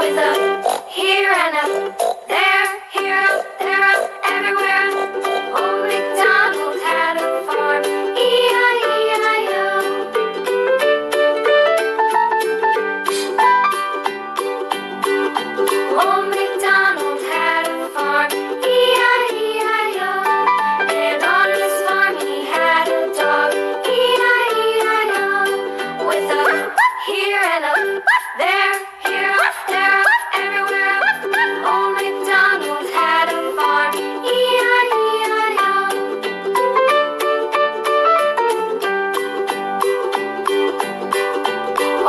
with a here and a there, here, there, everywhere. Old MacDonald had a farm, E-I-E-I-O. Old MacDonald had a farm, E-I-E-I-O. And on his farm he had a dog, E-I-E-I-O. With a here and a there, here, there, everywhere. Old MacDonald had a farm, E-I-E-I-O.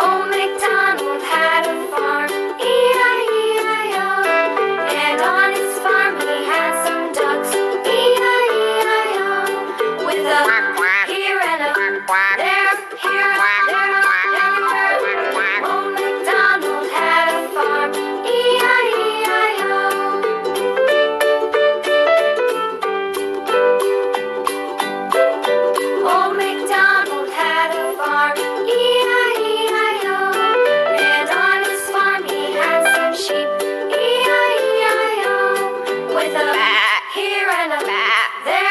Old MacDonald had a farm, E-I-E-I-O. And on his farm he had some ducks, E-I-E-I-O. With a here and a there, here, there, everywhere. Old MacDonald had a farm, E-I-E-I-O. Old MacDonald had a farm, E-I-E-I-O. And on his farm he had some sheep, E-I-E-I-O. With a here and a there.